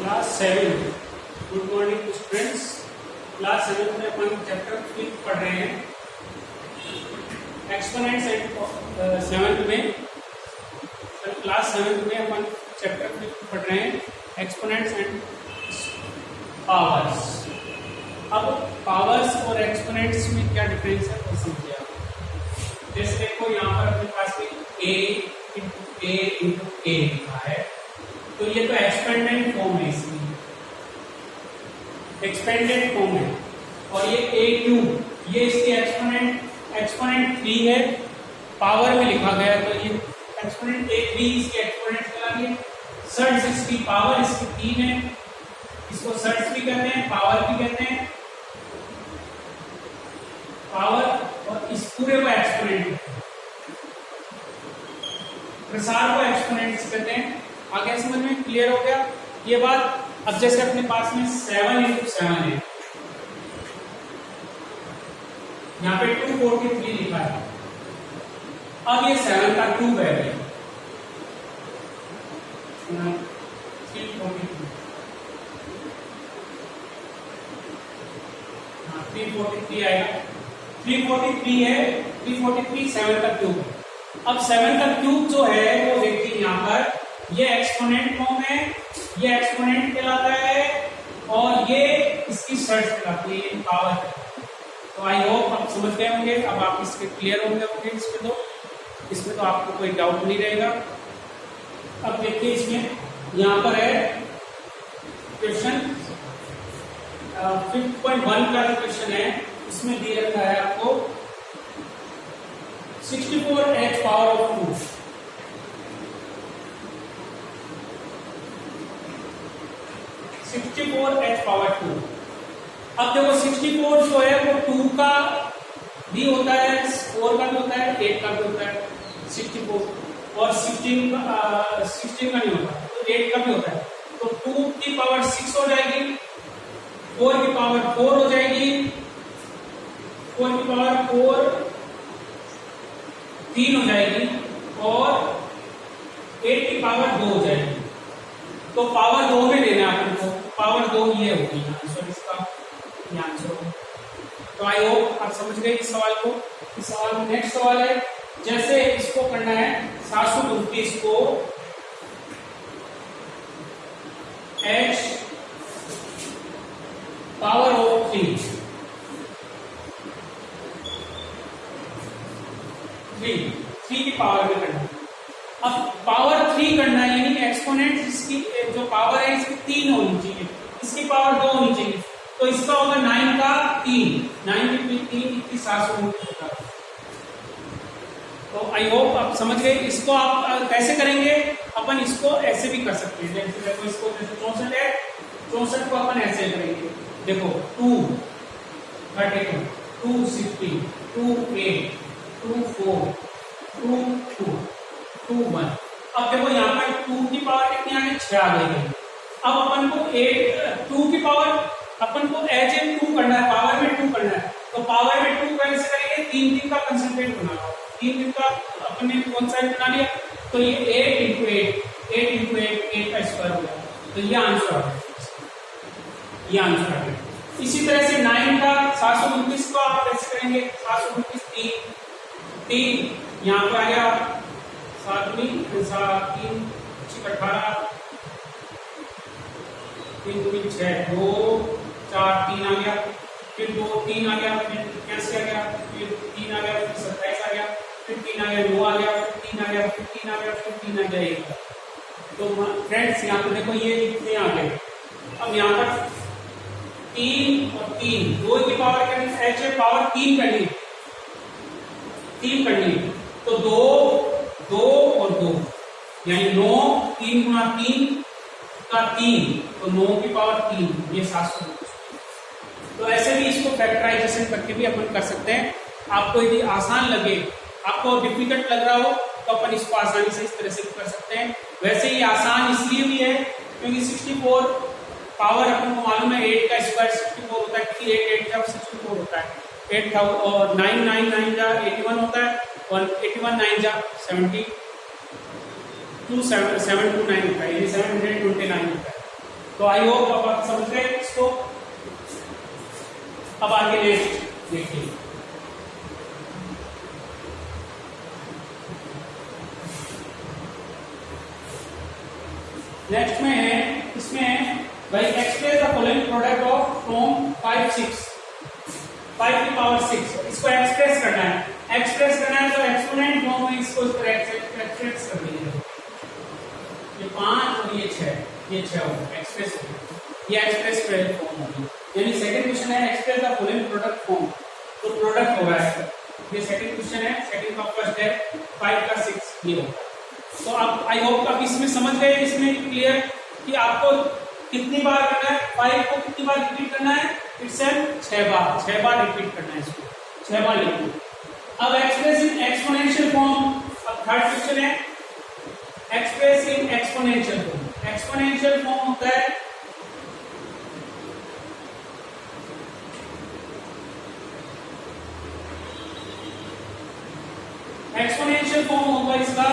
Class 7। Good morning students. Class 7 में अपन chapter 3 पढ़ रहे हैं। एक्सपोनेंट्स एंड 7th में क्लास 7 में अपन चैप्टर 3 पढ़ रहे हैं, एक्सपोनेंट्स एंड पावर्स। अब पावर्स और एक्सपोनेंट्स में क्या डिफरेंस है वो समझिए आप। जैसे देखो यहाँ पर अपने पास में a इंटू a लिखा है, तो ये तो एक्सपेंडेंट फॉर्म है, इसमें एक्सपेंडेड फॉर्म है। और ये a क्यूब, ये इसकी एक्सपोनेंट 3 है, पावर में लिखा गया, तो ये एक्सपोनेंट a3 इसके एक्सपोनेंट चला गया। सर्च इसकी पावर इसकी 3 है, इसको सर्च भी कहते हैं, पावर भी कहते हैं, पावर। और इस पूरे को एक्सपोनेंट, प्रसार को एक्सपोनेंट्स कहते हैं। आगे समझ में क्लियर हो गया ये बात। अब जैसे अपने पास में 7 इंटू 7 है, यहाँ पे 243 लिखा है। अब ये 7 का क्यूब है, 343 आएगा। 343 है, 343 7 का क्यूब है। अब 7 का क्यूब जो है वो देखिए यहाँ पर, ये एक्सपोनेंट फॉर्म है, ये एक्सपोनेंट कहलाता है, और ये इसकी सर्च कहलाती है, पावर। तो आई होप आप समझ गए होंगे। अब आप इसके क्लियर होंगे इसमें तो आपको कोई डाउट नहीं रहेगा। अब देखिए इसमें यहाँ पर है क्वेश्चन 5.1 का जो क्वेश्चन है, इसमें दिए रखा है आपको 64h power of 2। 64h power 2। अब देखो 64 जो है वो 2 का भी होता है, 4 का भी होता है, 8 का भी होता है। 64 और 16 का नहीं होता, तो 8 का भी होता है। तो 2 की पावर 6 हो जाएगी, 4 की पावर 4 हो जाएगी, 4 की पावर 4 3 हो जाएगी, और 8 की पावर 2 हो जाएगी। तो पावर 2 में देना है आपको, पावर 2 ये होगी आंसर इसका, ये आंसर होगा। तो आई होप आप समझ गए इस सवाल को। इस सवाल में नेक्स्ट सवाल है, जैसे इसको करना है 729 को h पावर ऑफ 3 की पावर में करना है। अब पावर 3 करना है, यानी एक्सपोनेंट जिसकी जो पावर है इसकी 3 होनी चाहिए, इसकी पावर 2 होनी चाहिए। तो इसका होगा 9 का 3, 9 की 3 की 729। तो आई होप आप समझ गए। इसको आप कैसे करेंगे, अपन इसको ऐसे भी कर सकते हैं। जैसे देखो इसको, जैसे 64 है, 64 को अपन ऐसे करेंगे। देखो 2 32 2 60 2 8 2 4 2 2 2 1। अब देखो यहाँ पर 2 की पावर कितनी आ गई, 6 आ गई। अब अपन को 2 की पावर अपन को एज ए 2 करना है, पावर में 2 करना है। तो पावर में 2 कैसे करेंगे, 3 का कंसंट्रेट बना लो। 3 का अपन ने कौन सा बना लिया, तो ये 8 इंटू 8 का स्क्वायर हो गया। तो ये आंसर आ गया, ये आंसर आ गया। इसी तरह से 9 का 729 को आप कैसे करेंगे, 729 3 यहाँ पर आ गया, 7 3 3 18 3 2 6 2 4 3 आ गया, फिर 2 3 आ गया, फिर कैसे आ गया, फिर 3 आ गया, फिर 27 आ गया, फिर 3 आ गया, 9 आ गया, फिर 3 आ गया, फिर 3 आ गया, फिर 3 आ गया 1। तो फ्रेंड्स यहाँ पे देखो ये कितने आ गए। अब यहाँ पर 3 और 3, 2 की पावर करनी है, एच पावर 3 करनी, 3 करनी। तो 2 और 2 यानी 9, 3 गुणा 3 का 3, तो 9 की पावर 3, ये 729। तो ऐसे भी इसको फैक्टराइजेशन करके भी अपन कर सकते हैं। आपको यदि आसान लगे, आपको डिफिकल्ट लग रहा हो, तो अपन इसको आसानी से इस तरह से भी कर सकते हैं। वैसे ही आसान इसलिए भी है क्योंकि 64 पावर अपन को मालूम है, 8 का स्क्वायर 64 होता है, क्योंकि 8 जब 64 होता है, 8 और 9 9 9 जा 81 होता है, और 81 9 जा 70 729 होता है, ये 729 होता है। तो आई होप आप समझ गए इसको। अब आगे नेक्स्ट देखिए, नेक्स्ट में है, इसमें भाई express the following product of from 5 6 5 की पावर 6, इसको एक्सप्रेस करना है। एक्सप्रेस करना है तो एक्सपोनेंट फॉर्म में इसको एक्सप्रेस कर दीजिए। ये 5 और ये 6 होगा एक्सप्रेस, ये एक्सप्रेस फॉर्म होगी। यानी सेकंड क्वेश्चन है express the following product form, तो प्रोडक्ट होगा ये सेकंड क्वेश्चन है। सेकंड का फर्स्ट है 5 का 6 ये होगा। तो आप आई होप आप इसमें समझ गए, इसमें क्लियर कि आपको कितनी बार करना है, 5 को कितनी बार रिपीट करना है, इट्स 6 बार रिपीट करना है इसको, 6 बार लिखो। अब एक्सप्रेस इन एक्सपोनेंशियल फॉर्म, अब थर्ड क्वेश्चन है express in exponential form. Exponential form होता है एक्सपोनेंशियल फॉर्म होगा इसका,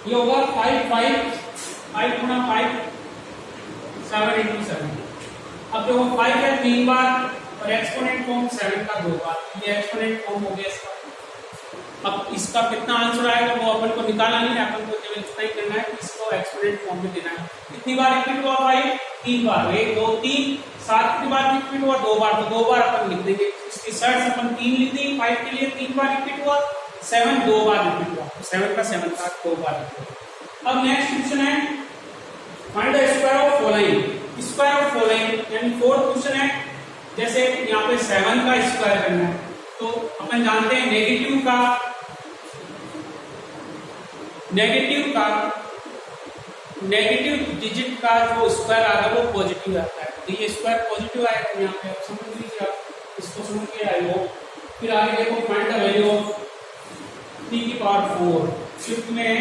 ये होगा 5 गुना 5 7 into 7। अब जो 5 है 3 बार और एक्सपोनेंट फॉर्म 7 का 2 बार, ये एक्सपोनेंट फॉर्म हो गया इसका। अब इसका कितना आंसर आएगा वो अपन को निकालना नहीं है, अपन को केवल इतना ही करना है कि इसको एक्सपोनेंट फॉर्म में देना है। कितनी बार रिपीट हुआ 5? 3 बार, 1 2 3 7 कितनी बार रिपीट हुआ? 2 बार, तो 2 बार अपन लिख देंगे। इसकी सर्च अपन 3 लिख देंगे, 5 के लिए 3 बार रिपीट हुआ, 7 2 बार रिपीट हुआ, 7 का 2 बार रिपीट हुआ। अब नेक्स्ट क्वेश्चन है find the square of following. Square of following यानी फोर्थ क्वेश्चन है, जैसे यहाँ पे 7 का स्क्वायर करना है, तो अपन जानते हैं नेगेटिव डिजिट का जो स्क्वायर आता है वो पॉजिटिव आता है। तो ये स्क्वायर पॉजिटिव आएगा, यहाँ पे आप समझ लीजिए, आप इसको समझ के आए हो। फिर आगे देखो फाइंड द वैल्यू ऑफ 3 की पावर 4, शिफ्ट में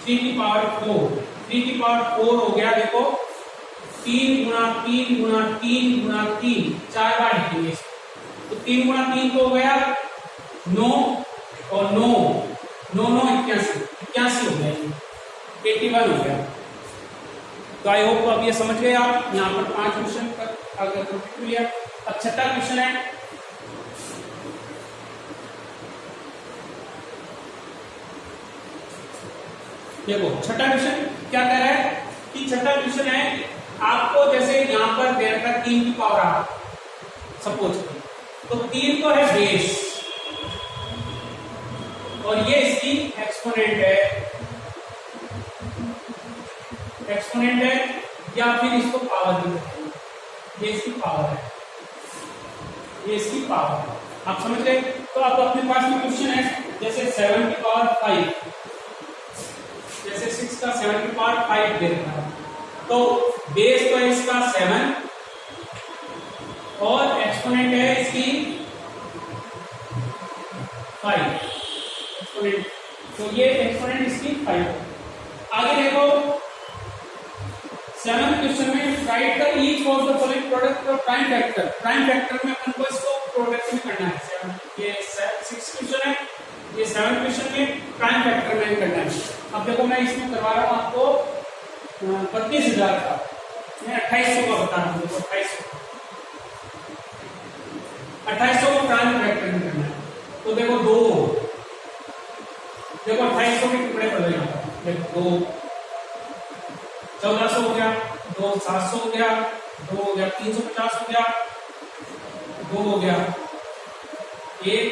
3 की पावर 4, 3 की पावर 4 हो गया। देखो 3 गुना 3 गुना 3 गुना 3 4 बार लिखेंगे इसको, तो 3 गुना 3 तो हो गया 9 और 9 9 9 81 हो गया, 81 हो गया। तो आई होप अब ये समझ गए आप। यहाँ पर 5 क्वेश्चन पर अगर कंप्लीट किया। अब छठा क्वेश्चन है, देखो छठा क्वेश्चन क्या कह रहा है कि छठा क्वेश्चन है आपको, जैसे यहाँ पर दे रखा 3 की पावर 8 सपोज, तो 3 तो है बेस और ये इसकी एक्सपोनेंट है, या फिर इसको पावर भी कहते हैं, ये इसकी पावर है, ये इसकी पावर है। आप समझ गए। तो अब अपने पास में क्वेश्चन है, जैसे 7 की पावर 5, जैसे 6 का 7 की पावर 5 दे रखा है, तो बेस तो है इसका 7 और एक्सपोनेंट है इसकी 5 एक्सपोनेंट, तो ये एक्सपोनेंट इसकी 5। आगे देखो 7 क्वेश्चन में right the each of the following product of prime factor. Prime factor में अपन को इसको प्रोडक्ट में करना है। 7 ये 6 क्वेश्चन है, ये 7 क्वेश्चन में प्राइम फैक्टर में करना है। अब देखो मैं इसमें करवा रहा हूँ आपको 32,000 का, मैं 2800 का बता रहा हूँ। देखो 2800 को प्राइम फैक्टर में करना है, तो देखो 2, देखो 2800 के टुकड़े पड़ गए, देखो 2 1400 हो गया, 2 700 हो गया, 2 हो गया 350 हो गया, 2 हो गया 1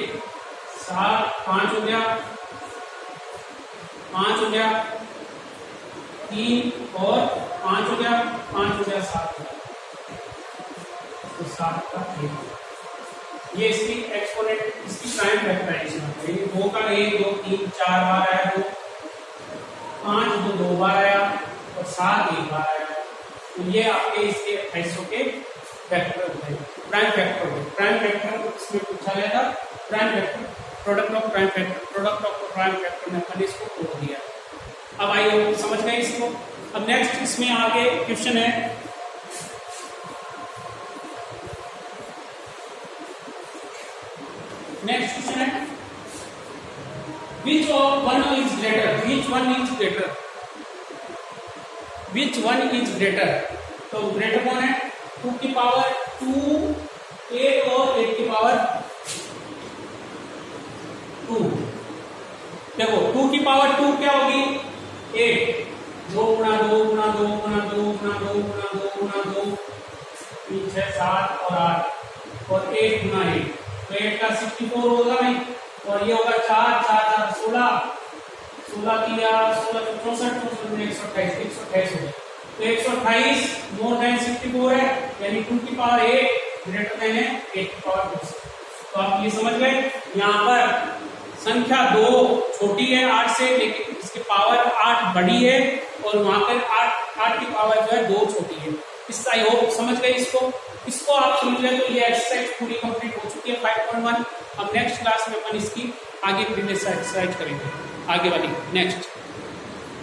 7 5 हो गया, 5 हो गया 3 और 5 हो गया, 5 हो गया 7 हो गया, तो 7 का 1, ये इसकी एक्सपोनेंट, इसकी प्राइम फैक्टराइजेशन है। 2 का 1 2 3 4 बार आया, 2 5 2 बार आया और 7 1 बार आया, तो ये आपके इसके 2800 के फैक्टर होते हैं, प्राइम फैक्टर होते हैं। प्राइम फैक्टर इसमें पूछा गया था, prime factor product of prime factor, product of prime factor में अपन इसको तोड़ दिया। अब आइए समझ गए इसको। अब नेक्स्ट इसमें आगे क्वेश्चन है, नेक्स्ट क्वेश्चन है which one is greater, which one is greater, which one is greater, तो ग्रेटर कौन है, 2 की पावर 2 8 और 8 की पावर 2। देखो 2 की पावर 2 क्या होगी 8, 2 गुणा 2 गुणा 2 गुणा 2 गुणा 2 गुणा 2 गुणा 2 3 6 7 और 8 और 8 गुणा 8, तो 8 का 64 होगा नहीं, और ये होगा 4 4 4 16 16 की 16 64 64 128 128 होगा, तो 128 मोर देन 64 है, यानी 2 की पावर 8 ग्रेटर देन है 8 की पावर 2। तो आप ये समझ गए, यहाँ पर संख्या 2 छोटी है 8 से, लेकिन इसकी पावर 8 बड़ी है, और वहां पर 8 की पावर जो है 2 छोटी है। इस आई होप समझ गए इसको आप समझ गए, तो ये एक्सरसाइज पूरी कंप्लीट हो चुकी है 5.1। अब नेक्स्ट क्लास में अपन इसकी आगे प्रीवियस एक्सरसाइज करेंगे, आगे वाली नेक्स्ट।